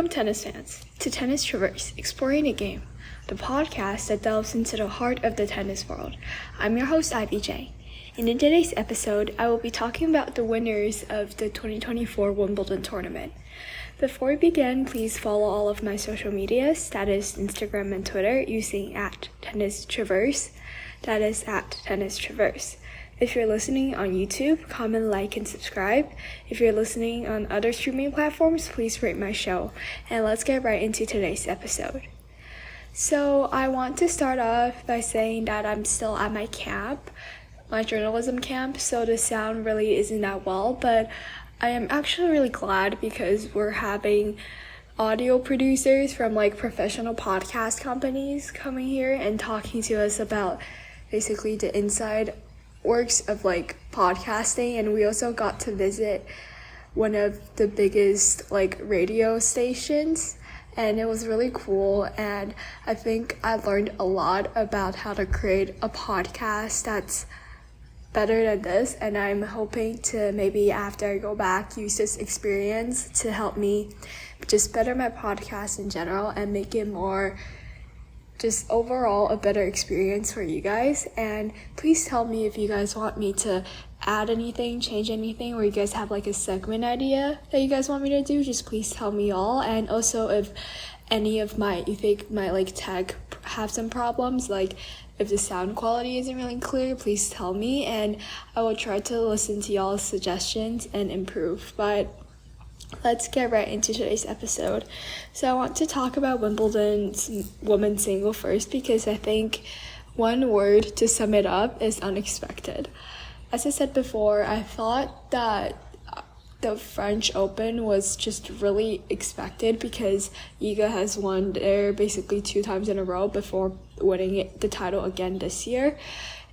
Welcome, tennis fans, to Tennis Traverse, Exploring the Game, the podcast that delves into the heart of the tennis world. I'm your host, IBJ, and in today's episode, I will be talking about the winners of the 2024 Wimbledon tournament. Before we begin, please follow all of my social medias, that is Instagram and Twitter, using @TennisTraverse, that is @TennisTraverse. If you're listening on YouTube, comment, like, and subscribe. If you're listening on other streaming platforms, please rate my show. And let's get right into today's episode. So I want to start off by saying that I'm still at my camp, my journalism camp, so the sound really isn't that well, but I am actually really glad because we're having audio producers from professional podcast companies coming here and talking to us about basically the inside works of podcasting, and we also got to visit one of the biggest radio stations, and it was really cool. And I think I learned a lot about how to create a podcast that's better than this, and I'm hoping to maybe after I go back use this experience to help me just better my podcast in general and make it more just overall a better experience for you guys. And please tell me if you guys want me to add anything, change anything, or you guys have a segment idea that you guys want me to do, just please tell me all. And also if any of you think my tech have some problems, if the sound quality isn't really clear, please tell me and I will try to listen to y'all's suggestions and improve. But let's get right into today's episode. So I want to talk about Wimbledon's women's single first because I think one word to sum it up is unexpected. As I said before, I thought that the French Open was just really expected because Iga has won there basically 2 times in a row before winning the title again this year.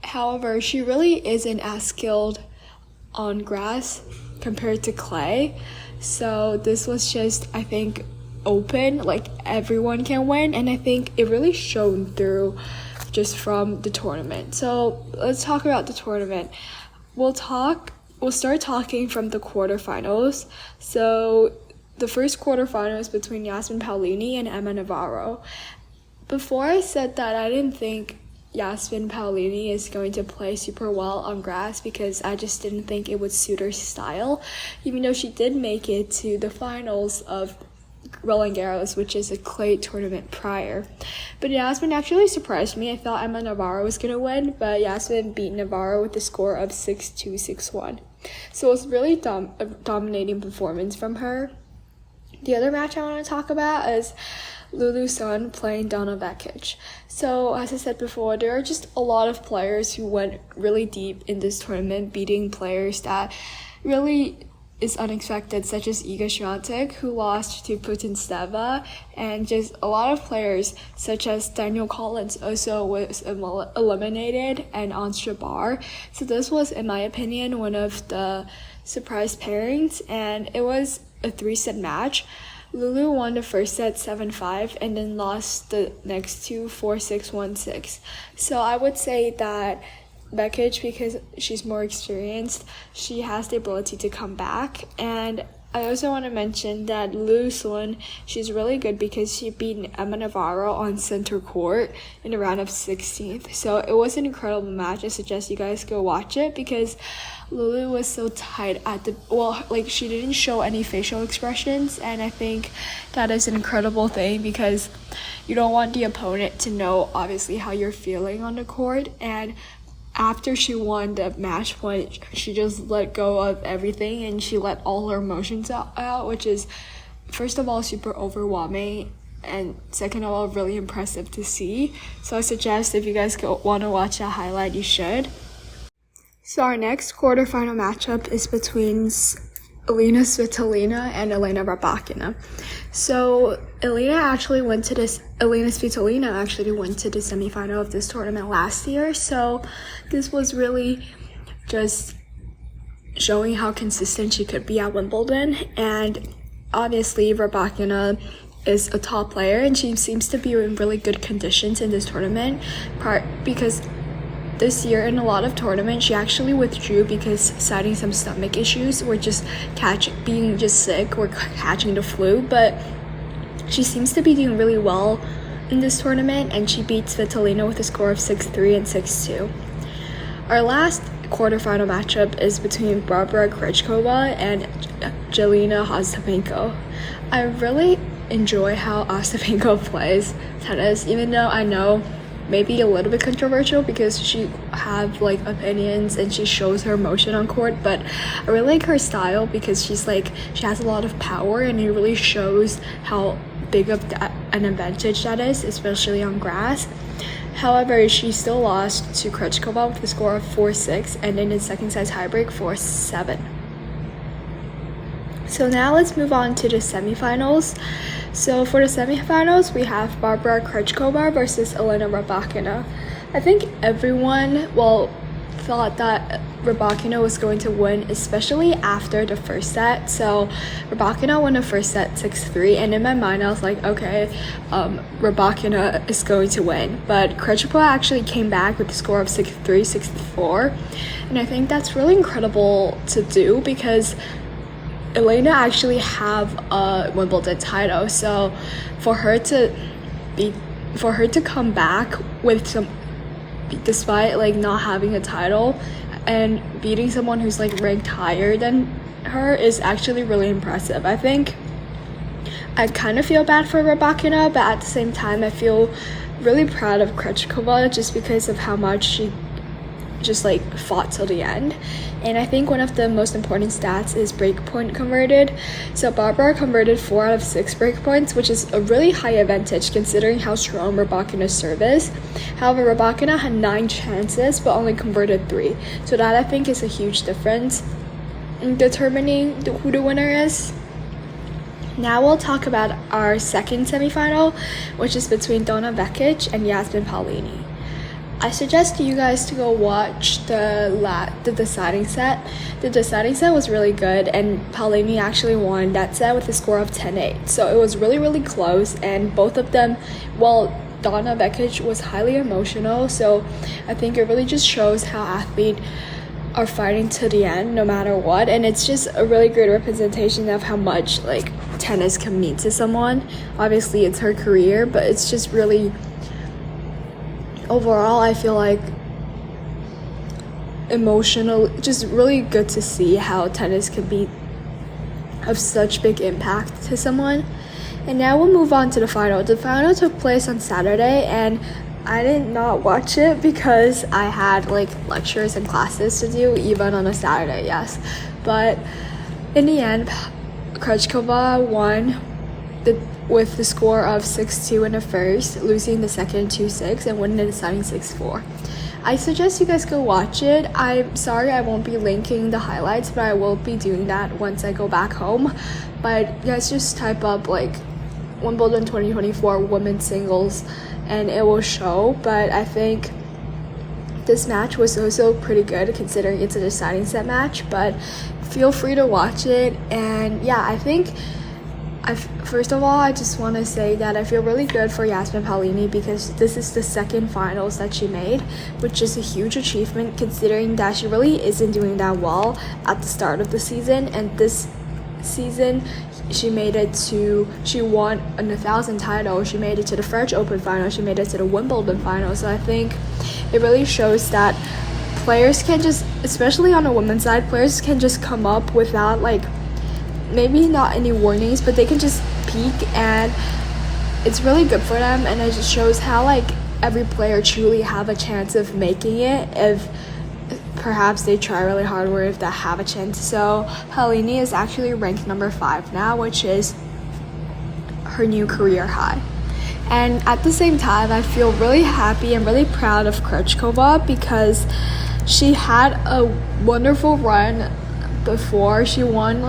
However, she really isn't as skilled on grass compared to clay. So this was just, I think, open, everyone can win, and I think it really shone through just from the tournament. So let's talk about the tournament. We'll start talking from the quarterfinals. So the first quarterfinals between Yasmin Paolini and Emma Navarro. Before I said that, I didn't think Yasmin Paolini is going to play super well on grass because I just didn't think it would suit her style, even though she did make it to the finals of Roland Garros, which is a clay tournament prior. But Yasmin actually surprised me. I thought Emma Navarro was going to win, but Yasmin beat Navarro with a score of 6-2, 6-1. So it was really a dominating performance from her. The other match I want to talk about is Lulu Sun playing Donna Vekic. So as I said before, there are just a lot of players who went really deep in this tournament, beating players that really is unexpected, such as Iga Swiatek, who lost to Putintseva, and just a lot of players such as Daniel Collins also was eliminated, and Ons Jabeur. So this was, in my opinion, one of the surprise pairings, and it was a 3-set match. Lulu won the first set 7-5 and then lost the next two 4-6, 1-6. So I would say that Vekic, because she's more experienced, she has the ability to come back. And I also want to mention that Lulu Sun, she's really good because she beat Emma Navarro on center court in the round of 16th. So it was an incredible match. I suggest you guys go watch it because Lulu was so tight at she didn't show any facial expressions, and I think that is an incredible thing because you don't want the opponent to know obviously how you're feeling on the court. And after she won the match point, she just let go of everything and she let all her emotions out, which is first of all super overwhelming and second of all really impressive to see. So I suggest if you guys want to watch that highlight, you should. So our next quarterfinal matchup is between Elena Svitolina and Elena Rybakina. So Elena Svitolina actually went to the semifinal of this tournament last year. So this was really just showing how consistent she could be at Wimbledon. And obviously Rybakina is a top player and she seems to be in really good conditions in this tournament, because this year in a lot of tournaments she actually withdrew because citing some stomach issues or just being sick or catching the flu. But She seems to be doing really well in this tournament, and she beats Svitolina with a score of 6-3 and 6-2. Our last quarterfinal matchup is between Barbara Krejcikova and Jelena Ostapenko. I really enjoy how Ostapenko plays tennis, even though I know maybe a little bit controversial because she have like opinions and she shows her emotion on court, but I really like her style because she has a lot of power, and it really shows how big of an advantage that is, especially on grass. However, she still lost to Krejcikova with a score of 4-6 and in the second set tiebreak 4-7. So now let's move on to the semifinals. So for the semifinals, we have Barbara Krejcikova versus Elena Rybakina. I think everyone, thought that Rybakina was going to win, especially after the first set. So Rybakina won the first set 6-3, and in my mind I was like, okay, Rybakina is going to win. But Krejcikova actually came back with a score of 6-3, 6-4, and I think that's really incredible to do because Elena actually have a Wimbledon title. So for her to come back with some, despite like not having a title and beating someone who's like ranked higher than her, is actually really impressive. I think I kind of feel bad for Rybakina, but at the same time I feel really proud of Krejcikova just because of how much she just like fought till the end. And I think one of the most important stats is breakpoint converted. So Barbara converted 4 out of 6 breakpoints, which is a really high advantage considering how strong Rybakina's serve is. However, Rybakina had 9 chances but only converted 3. So that I think is a huge difference in determining who the winner is. Now we'll talk about our second semifinal, which is between Donna Vekic and Jasmine Paolini. I suggest you guys to go watch the deciding set. The deciding set was really good, and Paolini actually won that set with a score of 10-8. So it was really, really close, and both of them, Donna Vekic was highly emotional, so I think it really just shows how athletes are fighting to the end no matter what, and it's just a really great representation of how much like tennis can mean to someone. Obviously it's her career, but it's just really, overall, I feel like emotional, just really good to see how tennis can be of such big impact to someone. And now we'll move on to the final. The final took place on Saturday, and I did not watch it because I had like lectures and classes to do, even on a Saturday, yes. But in the end, Krejcikova won with the score of 6-2 in the first, losing the second 2-6, and winning the deciding 6-4. I suggest you guys go watch it. I'm sorry I won't be linking the highlights, but I will be doing that once I go back home. But you guys just type up like Wimbledon 2024 women's singles and it will show. But I think this match was also pretty good considering it's a deciding set match, but feel free to watch it. And yeah, I think first of all, I just want to say that I feel really good for Jasmine Paolini because this is the second finals that she made, which is a huge achievement considering that she really isn't doing that well at the start of the season. And this season, she won an 1,000 title, she made it to the French Open final, she made it to the Wimbledon final. So I think it really shows that players can just, especially on the women's side, players can just come up without like, maybe not any warnings, but they can just peak, and it's really good for them. And it just shows how like every player truly have a chance of making it if perhaps they try really hard, or if they have a chance. So Paolini is actually ranked number 5 now, which is her new career high. And at the same time, I feel really happy and really proud of Krejcikova because she had a wonderful run before. She won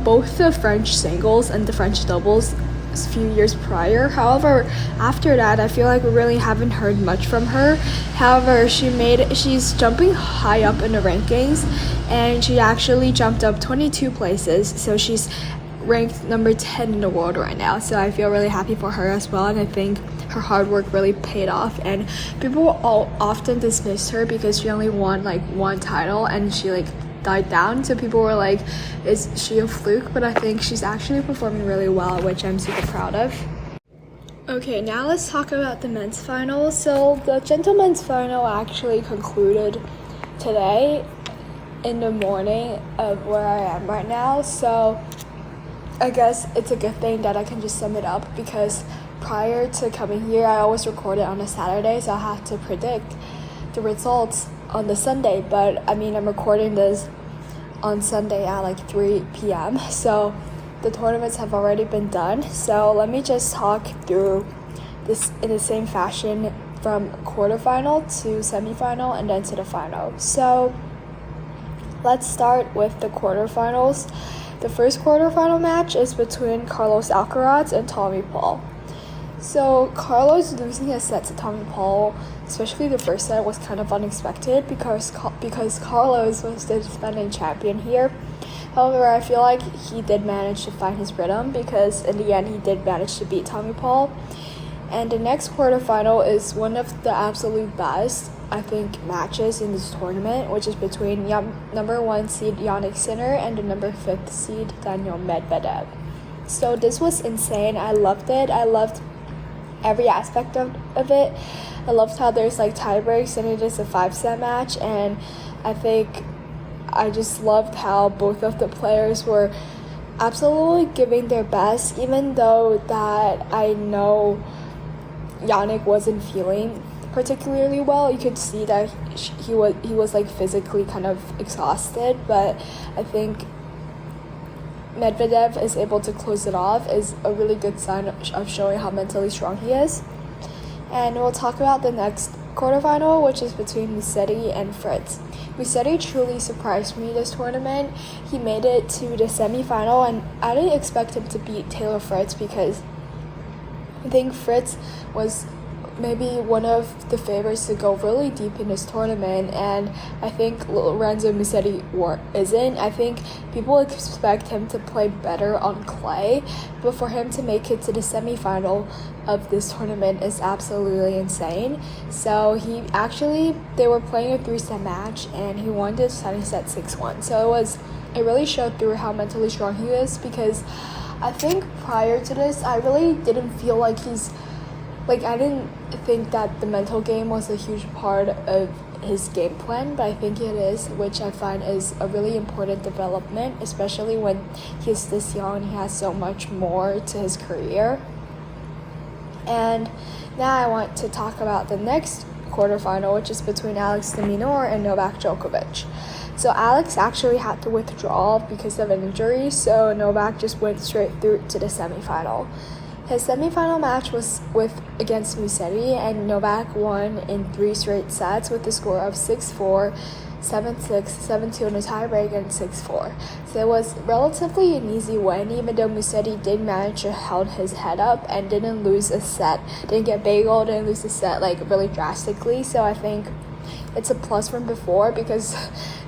both the French singles and the French doubles a few years prior. However, after that, I feel like we really haven't heard much from her. However, she's jumping high up in the rankings, and she actually jumped up 22 places, so she's ranked number 10 in the world right now. So I feel really happy for her as well, and I think her hard work really paid off. And people often dismiss her because she only won like 1 title, and she like died down, so people were like, is she a fluke? But I think she's actually performing really well, which I'm super proud of. Okay, now let's talk about the men's final. So the gentlemen's final actually concluded today in the morning of where I am right now. So I guess it's a good thing that I can just sum it up, because prior to coming here, I always recorded on a Saturday, so I have to predict the results on the Sunday. But I mean, I'm recording this on Sunday at like 3 p.m. So the tournaments have already been done. So let me just talk through this in the same fashion from quarterfinal to semifinal and then to the final. So let's start with the quarterfinals. The first quarterfinal match is between Carlos Alcaraz and Tommy Paul. So Carlos losing his set to Tommy Paul, especially the first set, was kind of unexpected because Carlos was the defending champion here. However, I feel like he did manage to find his rhythm, because in the end he did manage to beat Tommy Paul. And the next quarterfinal is one of the absolute best, I think, matches in this tournament, which is between number 1 seed Jannik Sinner and the number 5th seed Daniil Medvedev. So this was insane. I loved it. I loved every aspect of it. I loved how there's like tie breaks and it is a 5-set match, and I think I just loved how both of the players were absolutely giving their best, even though that I know Jannik wasn't feeling particularly well. You could see that he was like physically kind of exhausted, but I think Medvedev is able to close it off is a really good sign of showing how mentally strong he is. And we'll talk about the next quarterfinal, which is between Musetti and Fritz. Musetti truly surprised me this tournament. He made it to the semifinal, and I didn't expect him to beat Taylor Fritz, because I think Fritz was maybe one of the favorites to go really deep in this tournament, and I think Lorenzo Musetti isn't. I think people expect him to play better on clay, but for him to make it to the semifinal of this tournament is absolutely insane. So they were playing a 3-set match, and he won the second set 6-1. So it really showed through how mentally strong he is, because I think prior to this, I really didn't feel like I didn't think that the mental game was a huge part of his game plan, but I think it is, which I find is a really important development, especially when he's this young. He has so much more to his career. And now I want to talk about the next quarterfinal, which is between Alex de Minaur and Novak Djokovic. So Alex actually had to withdraw because of an injury, so Novak just went straight through to the semifinal. His semifinal match was against Musetti, and Novak won in 3 straight sets with a score of 6-4, 7-6, 7-2 in a tiebreak, and 6-4. So it was relatively an easy win, even though Musetti did manage to hold his head up and didn't lose a set, didn't get bageled, didn't lose a set like really drastically. So I think it's a plus from before, because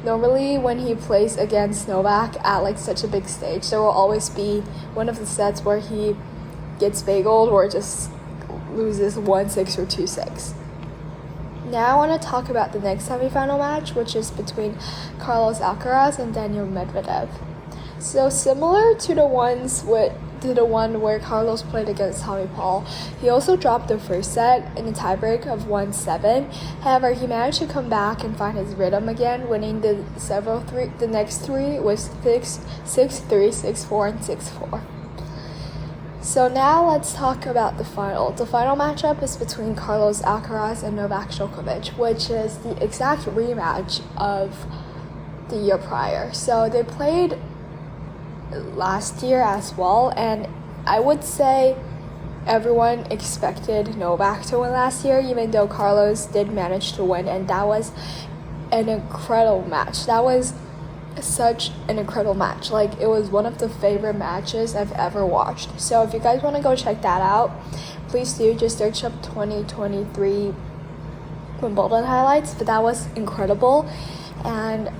normally when he plays against Novak at like such a big stage, there will always be one of the sets where he gets bageled or just loses 1-6 or 2-6. Now I want to talk about the next semifinal match, which is between Carlos Alcaraz and Daniil Medvedev. So similar to the one where Carlos played against Tommy Paul, he also dropped the first set in a tiebreak of 1-7. However, he managed to come back and find his rhythm again, winning the next three with 6-3, 6-4, and 6-4. So now let's talk about the final. The final matchup is between Carlos Alcaraz and Novak Djokovic, which is the exact rematch of the year prior. So they played last year as well, and I would say everyone expected Novak to win last year, even though Carlos did manage to win, and that was an incredible match. That was such an incredible match. Like, it was one of the favorite matches I've ever watched. So if you guys want to go check that out, please do. Just search up 2023 Wimbledon highlights. But that was incredible. And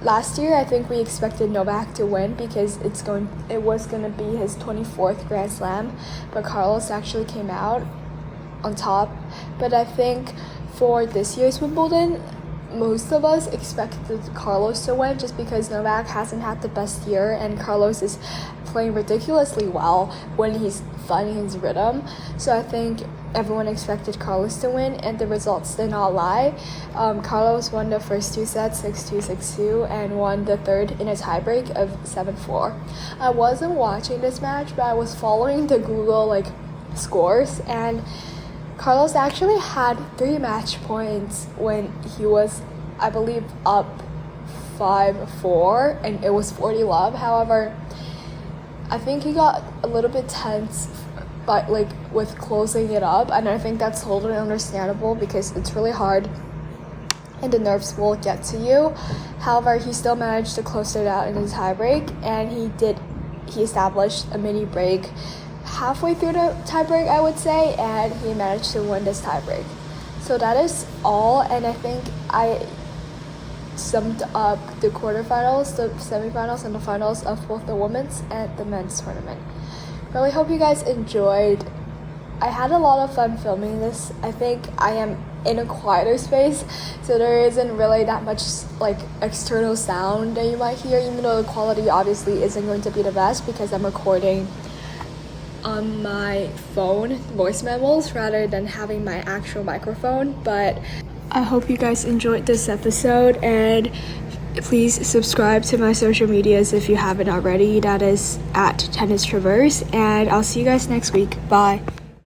last year I think we expected Novak to win because it was going to be his 24th Grand Slam, but Carlos actually came out on top. But I think for this year's Wimbledon, most of us expected Carlos to win just because Novak hasn't had the best year and Carlos is playing ridiculously well when he's finding his rhythm. So I think everyone expected Carlos to win, and the results did not lie. Carlos won the first 2 sets 6-2, 6-2, and won the third in a tiebreak of 7-4. I wasn't watching this match, but I was following the Google scores, and Carlos actually had 3 match points when he was, I believe, up 5-4, and it was 40-love. However, I think he got a little bit tense, but with closing it up, and I think that's totally understandable because it's really hard and the nerves will get to you. However, he still managed to close it out in his tiebreak, and he established a mini break halfway through the tiebreak, I would say, and he managed to win this tiebreak. So that is all, and I think I summed up the quarterfinals, the semifinals, and the finals of both the women's and the men's tournament. Really hope you guys enjoyed. I had a lot of fun filming this. I think I am in a quieter space, so there isn't really that much external sound that you might hear, even though the quality obviously isn't going to be the best because I'm recording on my phone voice memos rather than having my actual microphone. But I hope you guys enjoyed this episode, and please subscribe to my social medias if you haven't already. That is at Tennis Traverse, and I'll see you guys next week. Bye.